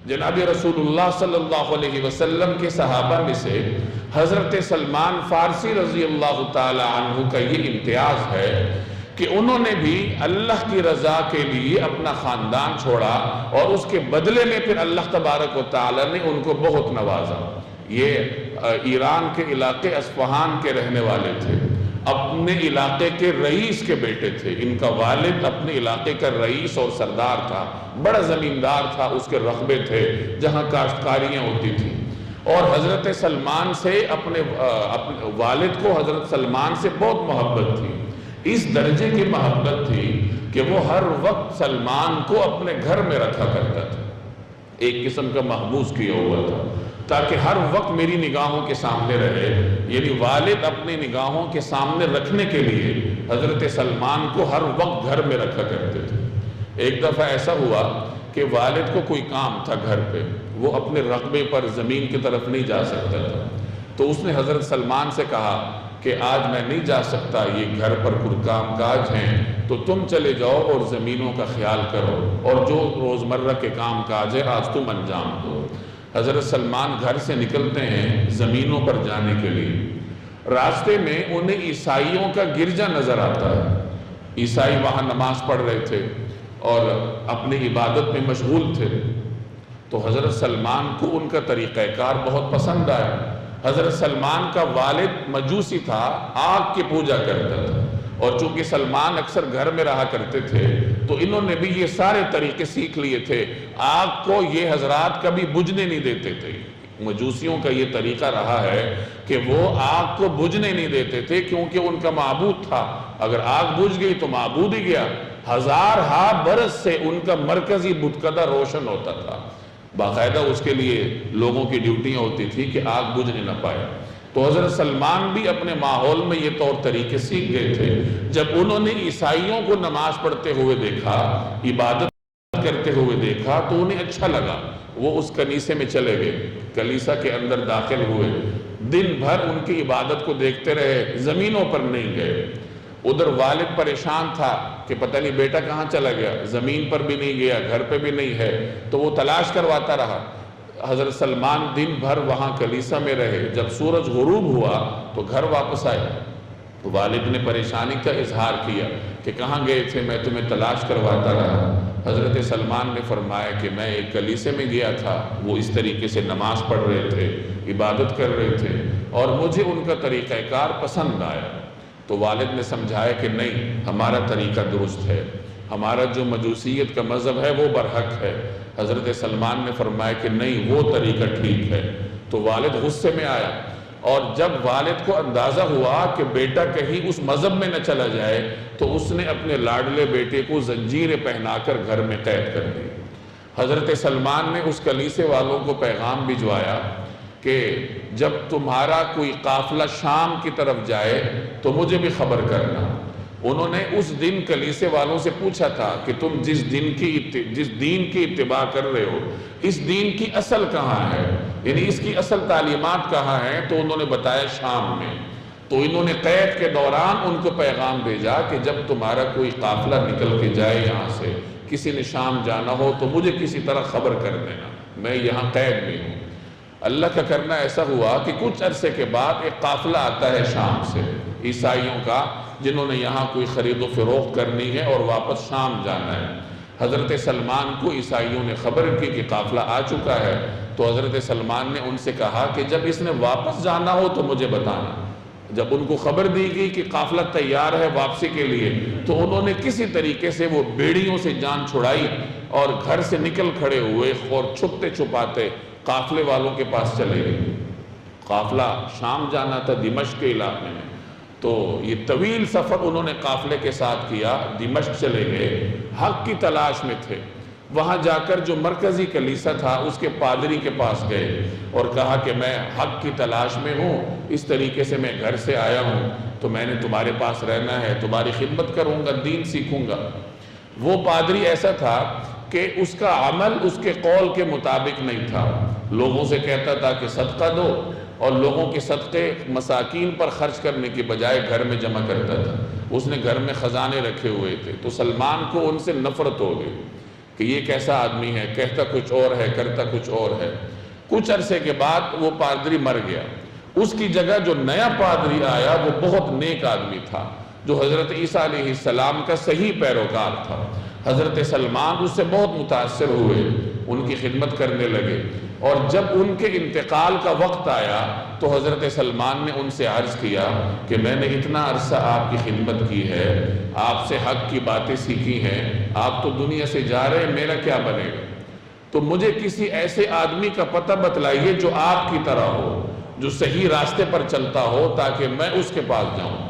جناب رسول اللہ صلی اللہ علیہ وسلم کے صحابہ میں سے حضرت سلمان فارسی رضی اللہ تعالی عنہ کا یہ امتیاز ہے کہ انہوں نے بھی اللہ کی رضا کے لیے اپنا خاندان چھوڑا اور اس کے بدلے میں پھر اللہ تبارک و تعالی نے ان کو بہت نوازا۔ یہ ایران کے علاقے اصفہان کے رہنے والے تھے، اپنے علاقے کے رئیس کے بیٹے تھے۔ ان کا والد اپنے علاقے کا رئیس اور سردار تھا، بڑا زمیندار تھا، اس کے رقبے تھے جہاں کاشتکاریاں ہوتی تھیں، اور حضرت سلمان سے اپنے والد کو حضرت سلمان سے بہت محبت تھی۔ اس درجے کی محبت تھی کہ وہ ہر وقت سلمان کو اپنے گھر میں رکھا کرتا تھا، ایک قسم کا محبوس کیا ہوا تھا تاکہ ہر وقت میری نگاہوں کے سامنے رہے۔ یعنی والد اپنی نگاہوں کے سامنے رکھنے کے لیے حضرت سلمان کو ہر وقت گھر میں رکھا کرتے تھے۔ ایک دفعہ ایسا ہوا کہ والد کو کوئی کام تھا گھر پہ، وہ اپنے رقبے پر زمین کی طرف نہیں جا سکتا تھا، تو اس نے حضرت سلمان سے کہا کہ آج میں نہیں جا سکتا، یہ گھر پر کچھ کام کاج ہیں، تو تم چلے جاؤ اور زمینوں کا خیال کرو، اور جو روزمرہ کے کام کاج ہے آج تم انجام دو۔ حضرت سلمان گھر سے نکلتے ہیں زمینوں پر جانے کے لیے۔ راستے میں انہیں عیسائیوں کا گرجا نظر آتا ہے، عیسائی وہاں نماز پڑھ رہے تھے اور اپنی عبادت میں مشغول تھے، تو حضرت سلمان کو ان کا طریقہ کار بہت پسند آیا۔ حضرت سلمان کا والد مجوسی تھا، آگ کی پوجا کرتا تھا، اور چونکہ سلمان اکثر گھر میں رہا کرتے تھے تو انہوں نے بھی یہ سارے طریقے سیکھ لیے تھے۔ آگ کو یہ حضرات کبھی بجھنے نہیں دیتے تھے، مجوسیوں کا یہ طریقہ رہا ہے کہ وہ آگ کو بجھنے نہیں دیتے تھے، کیونکہ ان کا معبود تھا، اگر آگ بجھ گئی تو معبود ہی گیا۔ ہزارہا برس سے ان کا مرکزی بتکدہ روشن ہوتا تھا، باقاعدہ اس کے لیے لوگوں کی ڈیوٹیاں ہوتی تھی کہ آگ بجھنے نہ پائے۔ تو حضرت سلمان بھی اپنے ماحول میں یہ طور طریقے سیکھ گئے تھے۔ جب انہوں نے عیسائیوں کو نماز پڑھتے ہوئے دیکھا، عبادت کرتے ہوئے دیکھا، تو انہیں اچھا لگا، وہ اس کنیسے میں چلے گئے، کلیسا کے اندر داخل ہوئے، دن بھر ان کی عبادت کو دیکھتے رہے، زمینوں پر نہیں گئے۔ ادھر والد پریشان تھا کہ پتہ نہیں بیٹا کہاں چلا گیا، زمین پر بھی نہیں گیا، گھر پہ بھی نہیں ہے، تو وہ تلاش کرواتا رہا۔ حضرت سلمان دن بھر وہاں کلیسا میں رہے، جب سورج غروب ہوا تو گھر واپس آئے۔ والد نے پریشانی کا اظہار کیا کہ کہاں گئے تھے، میں تمہیں تلاش کرواتا رہا۔ حضرت سلمان نے فرمایا کہ میں ایک کلیسے میں گیا تھا، وہ اس طریقے سے نماز پڑھ رہے تھے، عبادت کر رہے تھے، اور مجھے ان کا طریقہ کار پسند آیا۔ تو والد نے سمجھایا کہ نہیں، ہمارا طریقہ درست ہے، ہمارا جو مجوسیت کا مذہب ہے وہ برحق ہے۔ حضرت سلمان نے فرمایا کہ نہیں، وہ طریقہ ٹھیک ہے۔ تو والد غصے میں آیا، اور جب والد کو اندازہ ہوا کہ بیٹا کہیں اس مذہب میں نہ چلا جائے تو اس نے اپنے لاڈلے بیٹے کو زنجیریں پہنا کر گھر میں قید کر دی۔ حضرت سلمان نے اس کلیسے والوں کو پیغام بھجوایا کہ جب تمہارا کوئی قافلہ شام کی طرف جائے تو مجھے بھی خبر کرنا۔ انہوں نے اس دن کلیسے والوں سے پوچھا تھا کہ تم جس دین کی اتباع کر رہے ہو، اس دین کی اصل کہاں ہے، یعنی اس کی اصل تعلیمات کہاں ہیں؟ تو انہوں نے بتایا شام میں۔ تو انہوں نے قید کے دوران ان کو پیغام بھیجا کہ جب تمہارا کوئی قافلہ نکل کے جائے یہاں سے، کسی نے شام جانا ہو تو مجھے کسی طرح خبر کر دینا، میں یہاں قید میں ہوں۔ اللہ کا کرنا ایسا ہوا کہ کچھ عرصے کے بعد ایک قافلہ آتا ہے شام سے، عیسائیوں کا، جنہوں نے یہاں کوئی خرید و فروخت کرنی ہے اور واپس شام جانا ہے۔ حضرت سلمان کو عیسائیوں نے خبر کی کہ قافلہ آ چکا ہے، تو حضرت سلمان نے ان سے کہا کہ جب اس نے واپس جانا ہو تو مجھے بتانا۔ جب ان کو خبر دی گئی کہ قافلہ تیار ہے واپسی کے لیے، تو انہوں نے کسی طریقے سے وہ بیڑیوں سے جان چھڑائی اور گھر سے نکل کھڑے ہوئے اور چھپتے چھپاتے قافلے والوں کے پاس چلے گئے۔ قافلہ شام جانا تھا، دمشق کے علاقے میں، تو یہ طویل سفر انہوں نے قافلے کے ساتھ کیا، دمشق چلے گئے، حق کی تلاش میں تھے۔ وہاں جا کر جو مرکزی کلیسا تھا اس کے پادری کے پاس گئے اور کہا کہ میں حق کی تلاش میں ہوں، اس طریقے سے میں گھر سے آیا ہوں، تو میں نے تمہارے پاس رہنا ہے، تمہاری خدمت کروں گا، دین سیکھوں گا۔ وہ پادری ایسا تھا کہ اس کا عمل اس کے قول کے مطابق نہیں تھا، لوگوں سے کہتا تھا کہ صدقہ دو، اور لوگوں کے صدقے مساکین پر خرچ کرنے کی بجائے گھر میں جمع کرتا تھا۔ اس نے گھر میں خزانے رکھے ہوئے تھے، تو سلمان کو ان سے نفرت ہو گئی کہ یہ کیسا آدمی ہے، کہتا کچھ اور ہے کرتا کچھ اور ہے۔ کچھ عرصے کے بعد وہ پادری مر گیا، اس کی جگہ جو نیا پادری آیا وہ بہت نیک آدمی تھا، جو حضرت عیسیٰ علیہ السلام کا صحیح پیروکار تھا۔ حضرت سلمان اس سے بہت متاثر ہوئے، ان کی خدمت کرنے لگے، اور جب ان کے انتقال کا وقت آیا تو حضرت سلمان نے ان سے عرض کیا کہ میں نے اتنا عرصہ آپ کی خدمت کی ہے، آپ سے حق کی باتیں سیکھی ہیں، آپ تو دنیا سے جا رہے ہیں، میرا کیا بنے گا؟ تو مجھے کسی ایسے آدمی کا پتہ بتلائیے جو آپ کی طرح ہو، جو صحیح راستے پر چلتا ہو، تاکہ میں اس کے پاس جاؤں۔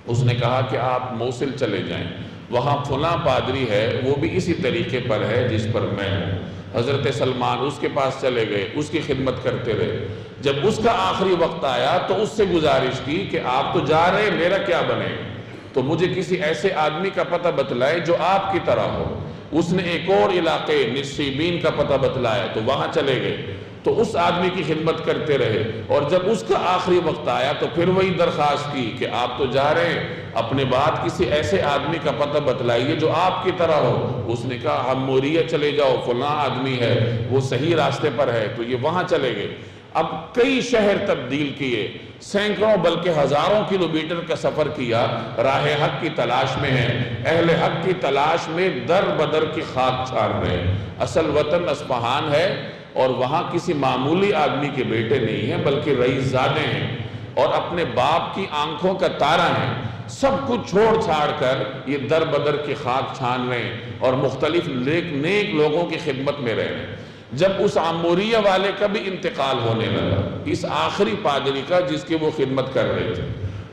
اس نے کہا کہ آپ موصل چلے جائیں، وہاں فلاں پادری ہے، وہ بھی اسی طریقے پر ہے جس پر میں ہوں۔ حضرت سلمان اس کے پاس چلے گئے، اس کی خدمت کرتے رہے۔ جب اس کا آخری وقت آیا تو اس سے گزارش کی کہ آپ تو جا رہے ہیں، میرا کیا بنے گا؟ تو مجھے کسی ایسے آدمی کا پتہ بتلائے جو آپ کی طرح ہو۔ اس نے ایک اور علاقے نصیبین کا پتہ بتلایا تو وہاں چلے گئے، تو اس آدمی کی خدمت کرتے رہے، اور جب اس کا آخری وقت آیا تو پھر وہی درخواست کی کہ آپ تو جا رہے ہیں، اپنے بعد کسی ایسے آدمی کا پتہ بتلائیے جو آپ کی طرح ہو۔ اس نے کہا ہم موریہ چلے جاؤ، فلاں آدمی ہے، وہ صحیح راستے پر ہے، تو یہ وہاں چلے گئے۔ اب کئی شہر تبدیل کیے، سینکڑوں بلکہ ہزاروں کلومیٹر کا سفر کیا، راہ حق کی تلاش میں ہیں، اہل حق کی تلاش میں در بدر کی خاک چھاڑ رہے ہیں۔ اصل وطن اصفہان ہے، اور وہاں کسی معمولی آدمی کے بیٹے نہیں ہیں بلکہ رئیس زادے ہیں، اور اپنے باپ کی آنکھوں کا تارا ہیں۔ سب کچھ چھوڑ چھاڑ کر یہ در بدر کی خاک چھان رہے ہیں، اور مختلف نیک لوگوں کی خدمت میں رہ رہے ہیں۔ جب اس عموریہ والے کا بھی انتقال ہونے لگا، اس آخری پادری کا جس کی وہ خدمت کر رہے تھے،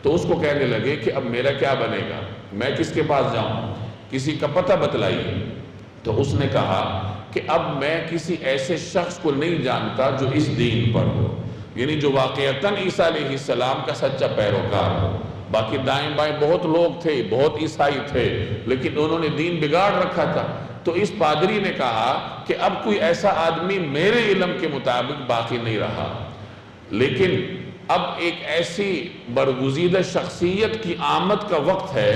تو اس کو کہنے لگے کہ اب میرا کیا بنے گا، میں کس کے پاس جاؤں، کسی کا پتہ بتلائیے۔ تو اس نے کہا کہ اب میں کسی ایسے شخص کو نہیں جانتا جو اس دین پر ہو، یعنی جو واقعتاً عیسیٰ علیہ السلام کا سچا پیروکار ہو۔ باقی دائیں بائیں بہت لوگ تھے، بہت عیسائی تھے، لیکن انہوں نے دین بگاڑ رکھا تھا۔ تو اس پادری نے کہا کہ اب کوئی ایسا آدمی میرے علم کے مطابق باقی نہیں رہا، لیکن اب ایک ایسی برگزیدہ شخصیت کی آمد کا وقت ہے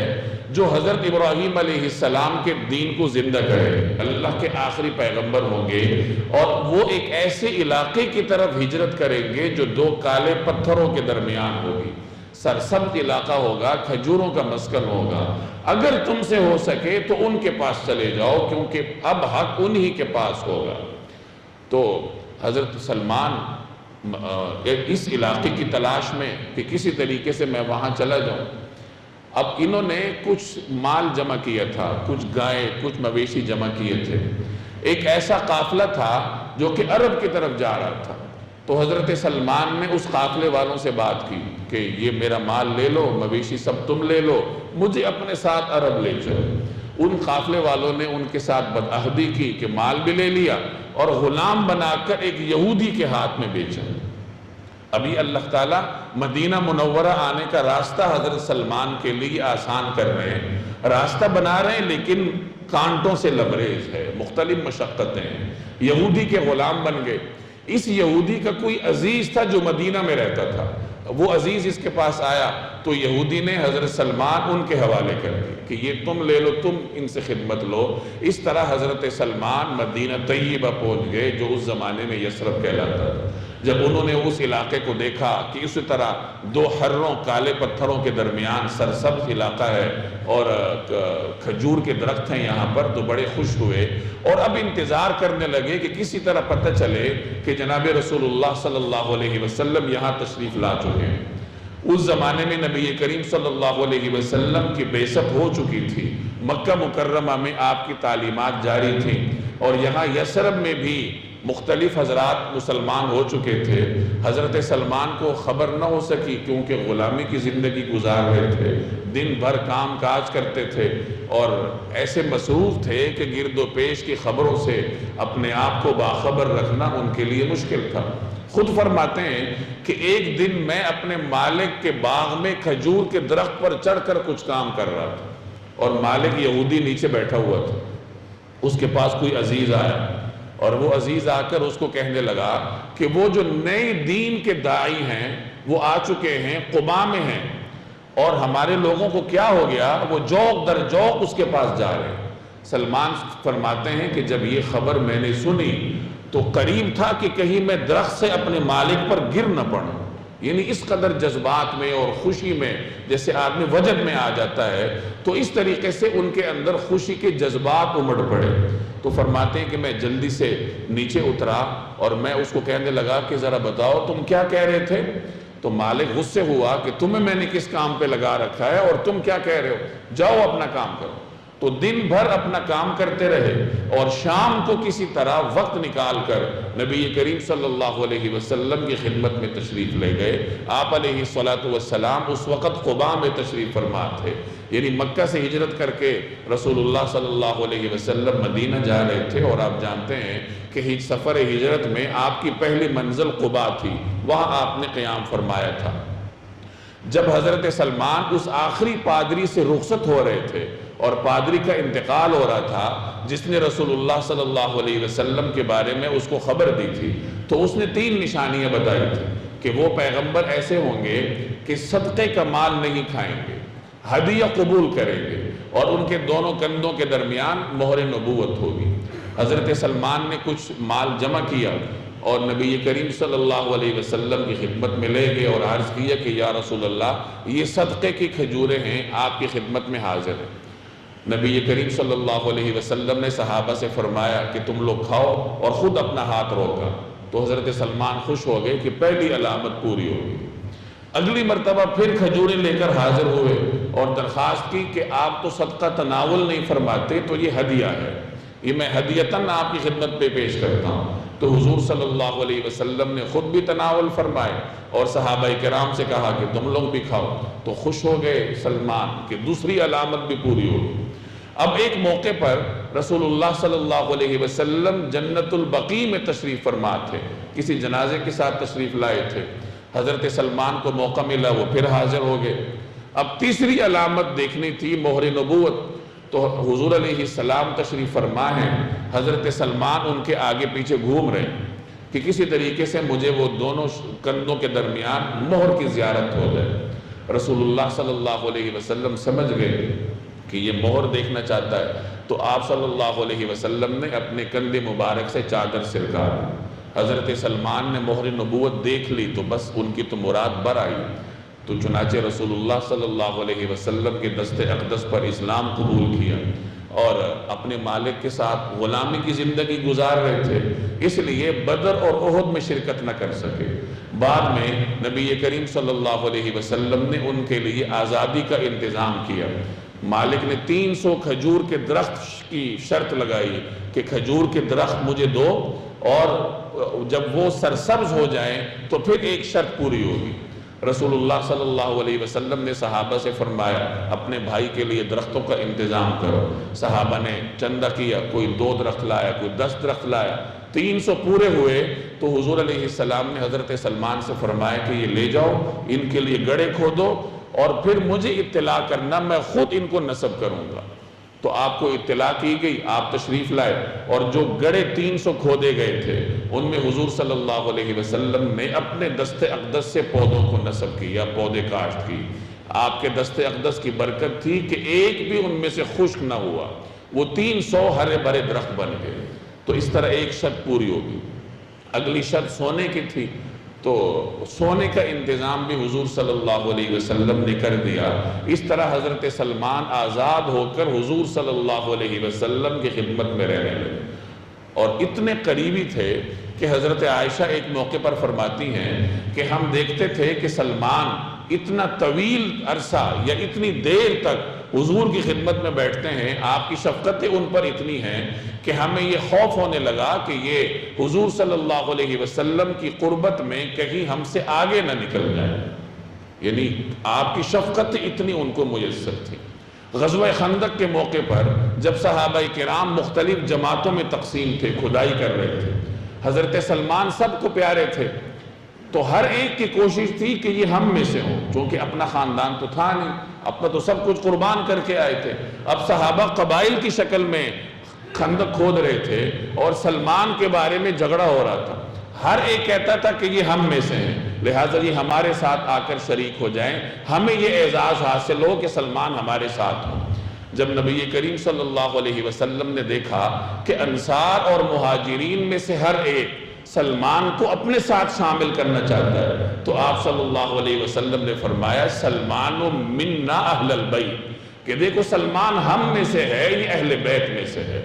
جو حضرت ابراہیم علیہ السلام کے دین کو زندہ کرے، اللہ کے آخری پیغمبر ہوں گے، اور وہ ایک ایسے علاقے کی طرف ہجرت کریں گے جو دو کالے پتھروں کے درمیان ہوگی، سرسبز علاقہ ہوگا، کھجوروں کا مسکن ہوگا۔ اگر تم سے ہو سکے تو ان کے پاس چلے جاؤ، کیونکہ اب حق انہی کے پاس ہوگا۔ تو حضرت سلمان اس علاقے کی تلاش میں کہ کسی طریقے سے میں وہاں چلا جاؤں۔ اب انہوں نے کچھ مال جمع کیا تھا، کچھ گائے، کچھ مویشی جمع کیے تھے۔ ایک ایسا قافلہ تھا جو کہ عرب کی طرف جا رہا تھا، تو حضرت سلمان نے اس قافلے والوں سے بات کی کہ یہ میرا مال لے لو، مویشی سب تم لے لو، مجھے اپنے ساتھ عرب لے چلو۔ ان قافلے والوں نے ان کے ساتھ بدعہدی کی کہ مال بھی لے لیا اور غلام بنا کر ایک یہودی کے ہاتھ میں بیچا۔ ابھی اللہ تعالیٰ مدینہ منورہ آنے کا راستہ حضرت سلمان کے لیے آسان کر رہے ہیں، راستہ بنا رہے ہیں، لیکن کانٹوں سے لبریز ہے، مختلف مشقتیں ہیں۔ یہودی کے غلام بن گئے۔ اس یہودی کا کوئی عزیز تھا جو مدینہ میں رہتا تھا، وہ عزیز اس کے پاس آیا تو یہودی نے حضرت سلمان ان کے حوالے کر دی کہ یہ تم لے لو، تم ان سے خدمت لو۔ اس طرح حضرت سلمان مدینہ طیبہ پہنچ گئے جو اس زمانے میں یثرب کہلاتا تھا۔ جب انہوں نے اس علاقے کو دیکھا کہ اسی طرح دو حروں کالے پتھروں کے درمیان سرسبز علاقہ ہے اور کھجور کے درخت ہیں یہاں پر، تو بڑے خوش ہوئے، اور اب انتظار کرنے لگے کہ کسی طرح پتہ چلے کہ جناب رسول اللہ صلی اللہ علیہ وسلم یہاں تشریف لا چکے ہیں۔ اس زمانے میں نبی کریم صلی اللہ علیہ وسلم کی بعثت ہو چکی تھی، مکہ مکرمہ میں آپ کی تعلیمات جاری تھیں، اور یہاں یثرب میں بھی مختلف حضرات مسلمان ہو چکے تھے۔ حضرت سلمان کو خبر نہ ہو سکی کیونکہ غلامی کی زندگی گزار رہے تھے، دن بھر کام کاج کرتے تھے، اور ایسے مصروف تھے کہ گرد و پیش کی خبروں سے اپنے آپ کو باخبر رکھنا ان کے لیے مشکل تھا۔ خود فرماتے ہیں کہ ایک دن میں اپنے مالک کے باغ میں کھجور کے درخت پر چڑھ کر کچھ کام کر رہا تھا، اور مالک یہودی نیچے بیٹھا ہوا تھا۔ اس کے پاس کوئی عزیز آیا، اور وہ عزیز آ کر اس کو کہنے لگا کہ وہ جو نئے دین کے داعی ہیں وہ آ چکے ہیں، قباء میں ہیں، اور ہمارے لوگوں کو کیا ہو گیا، وہ جوق در جوق اس کے پاس جا رہے ہیں۔ سلمان فرماتے ہیں کہ جب یہ خبر میں نے سنی تو قریب تھا کہ کہیں میں درخت سے اپنے مالک پر گر نہ پڑوں. یعنی اس قدر جذبات میں اور خوشی میں جیسے آدمی وجد میں آ جاتا ہے تو اس طریقے سے ان کے اندر خوشی کے جذبات امڑ پڑے. تو فرماتے ہیں کہ میں جلدی سے نیچے اترا اور میں اس کو کہنے لگا کہ ذرا بتاؤ تم کیا کہہ رہے تھے. تو مالک غصے ہوا کہ تمہیں میں نے کس کام پہ لگا رکھا ہے اور تم کیا کہہ رہے ہو, جاؤ اپنا کام کرو. تو دن بھر اپنا کام کرتے رہے اور شام کو کسی طرح وقت نکال کر نبی کریم صلی اللہ علیہ وسلم کی خدمت میں تشریف لے گئے. آپ علیہ السلام اس وقت قباء میں تشریف فرما تھے. یعنی مکہ سے ہجرت کر کے رسول اللہ صلی اللہ علیہ وسلم مدینہ جا رہے تھے, اور آپ جانتے ہیں کہ سفر ہجرت میں آپ کی پہلی منزل قباء تھی, وہاں آپ نے قیام فرمایا تھا. جب حضرت سلمان اس آخری پادری سے رخصت ہو رہے تھے اور پادری کا انتقال ہو رہا تھا جس نے رسول اللہ صلی اللہ علیہ وسلم کے بارے میں اس کو خبر دی تھی, تو اس نے 3 نشانیاں بتائی تھی کہ وہ پیغمبر ایسے ہوں گے کہ صدقے کا مال نہیں کھائیں گے, ہدیہ قبول کریں گے, اور ان کے دونوں کندھوں کے درمیان مہر نبوت ہوگی. حضرت سلمان نے کچھ مال جمع کیا اور نبی کریم صلی اللہ علیہ وسلم کی خدمت میں لے گئے اور عرض کیا کہ یا رسول اللہ, یہ صدقے کی کھجوریں ہیں, آپ کی خدمت میں حاضر ہیں. نبی کریم صلی اللہ علیہ وسلم نے صحابہ سے فرمایا کہ تم لوگ کھاؤ اور خود اپنا ہاتھ روکا. تو حضرت سلمان خوش ہو گئے کہ پہلی علامت پوری ہوگی. اگلی مرتبہ پھر کھجوریں لے کر حاضر ہوئے اور درخواست کی کہ آپ تو صدقہ تناول نہیں فرماتے, تو یہ ہدیہ ہے, یہ میں ہدیتاً آپ کی خدمت پہ پیش کرتا ہوں. تو حضور صلی اللہ علیہ وسلم نے خود بھی تناول فرمائے اور صحابہ کرام سے کہا کہ تم لوگ بھی کھاؤ. تو خوش ہو گئے سلمان کہ دوسری علامت بھی پوری ہوگی. اب ایک موقع پر رسول اللہ صلی اللہ علیہ وسلم جنت البقیع میں تشریف فرما تھے, کسی جنازے کے ساتھ تشریف لائے تھے. حضرت سلمان کو موقع ملا, وہ پھر حاضر ہو گئے. اب تیسری علامت دیکھنی تھی, مہر نبوت. تو حضور علیہ السلام تشریف فرما ہیں, حضرت سلمان ان کے آگے پیچھے گھوم رہے ہیں کہ کسی طریقے سے مجھے وہ دونوں کندھوں کے درمیان مہر کی زیارت ہو جائے. رسول اللہ صلی اللہ علیہ وسلم سمجھ گئے کہ یہ مہر دیکھنا چاہتا ہے, تو آپ صلی اللہ علیہ وسلم نے اپنے کندھے مبارک سے چادر سرکا دی. حضرت سلمان نے مہر نبوت دیکھ لی تو بس ان کی تو مراد بر آئی. تو چنانچہ رسول اللہ صلی اللہ علیہ وسلم کے دست اقدس پر اسلام قبول کیا اور اپنے مالک کے ساتھ غلامی کی زندگی گزار رہے تھے, اس لیے بدر اور احد میں شرکت نہ کر سکے. بعد میں نبی کریم صلی اللہ علیہ وسلم نے ان کے لیے آزادی کا انتظام کیا. مالک نے 300 کھجور کے درخت کی شرط لگائی کہ کھجور کے درخت مجھے دو, اور جب وہ سرسبز ہو جائیں تو پھر ایک شرط پوری ہوگی. رسول اللہ صلی اللہ علیہ وسلم نے صحابہ سے فرمایا اپنے بھائی کے لیے درختوں کا انتظام کرو. صحابہ نے چندہ کیا, کوئی 2 درخت لایا, کوئی 10 درخت لایا. 300 پورے ہوئے تو حضور علیہ السلام نے حضرت سلمان سے فرمایا کہ یہ لے جاؤ, ان کے لیے گڑھے کھودو اور پھر مجھے اطلاع کرنا, میں خود ان کو نصب کروں گا. تو آپ کو اطلاع کی گئی, آپ تشریف لائے, اور جو گڑھے 300 کھودے گئے تھے ان میں حضور صلی اللہ علیہ وسلم نے اپنے دست اقدس سے پودوں کو نصب کیا, پودے کاشت کی. آپ کے دست اقدس کی برکت تھی کہ ایک بھی ان میں سے خشک نہ ہوا, وہ 300 ہرے بھرے درخت بن گئے. تو اس طرح ایک شرط پوری ہوگی. اگلی شرط سونے کی تھی, تو سونے کا انتظام بھی حضور صلی اللہ علیہ وسلم نے کر دیا. اس طرح حضرت سلمان آزاد ہو کر حضور صلی اللہ علیہ وسلم کی خدمت میں رہنے لگے, اور اتنے قریبی تھے کہ حضرت عائشہ ایک موقع پر فرماتی ہیں کہ ہم دیکھتے تھے کہ سلمان اتنا طویل عرصہ یا اتنی دیر تک حضور کی خدمت میں بیٹھتے ہیں, آپ کی شفقتیں ان پر اتنی ہیں کہ ہمیں یہ خوف ہونے لگا کہ یہ حضور صلی اللہ علیہ وسلم کی قربت میں کہیں ہم سے آگے نہ نکل جائے. یعنی آپ کی شفقت اتنی ان کو میسر تھی. غزوہ خندق کے موقع پر جب صحابہ کرام مختلف جماعتوں میں تقسیم تھے, کھدائی کر رہے تھے, حضرت سلمان سب کو پیارے تھے, تو ہر ایک کی کوشش تھی کہ یہ ہم میں سے ہو, چونکہ اپنا خاندان تو تھا نہیں, اپنا تو سب کچھ قربان کر کے آئے تھے. اب صحابہ قبائل کی شکل میں خندق کھود رہے تھے اور سلمان کے بارے میں جھگڑا ہو رہا تھا. ہر ایک کہتا تھا کہ یہ ہم میں سے ہیں, لہٰذا یہ ہمارے ساتھ آ کر شریک ہو جائیں, ہمیں یہ اعزاز حاصل ہو کہ سلمان ہمارے ساتھ ہوں. جب نبی کریم صلی اللہ علیہ وسلم نے دیکھا کہ انصار اور مہاجرین میں سے ہر ایک سلمان کو اپنے ساتھ شامل کرنا چاہتا ہے تو آپ صلی اللہ علیہ وسلم نے فرمایا سلمان منا اہل البیت، کہ دیکھو سلمان ہم میں سے ہے، یہ اہل بیت میں سے ہے۔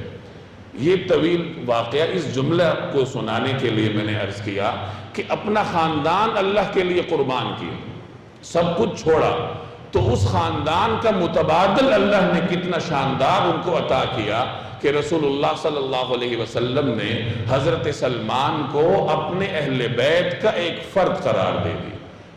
یہ طویل واقعہ اس جملہ کو سنانے کے لیے میں نے عرض کیا کہ اپنا خاندان اللہ کے لیے قربان کیا، سب کچھ چھوڑا، تو اس خاندان کا متبادل اللہ نے کتنا شاندار ان کو عطا کیا کہ رسول اللہ صلی اللہ علیہ وسلم نے حضرت سلمان کو اپنے اہل بیت کا ایک فرد قرار دے دیا۔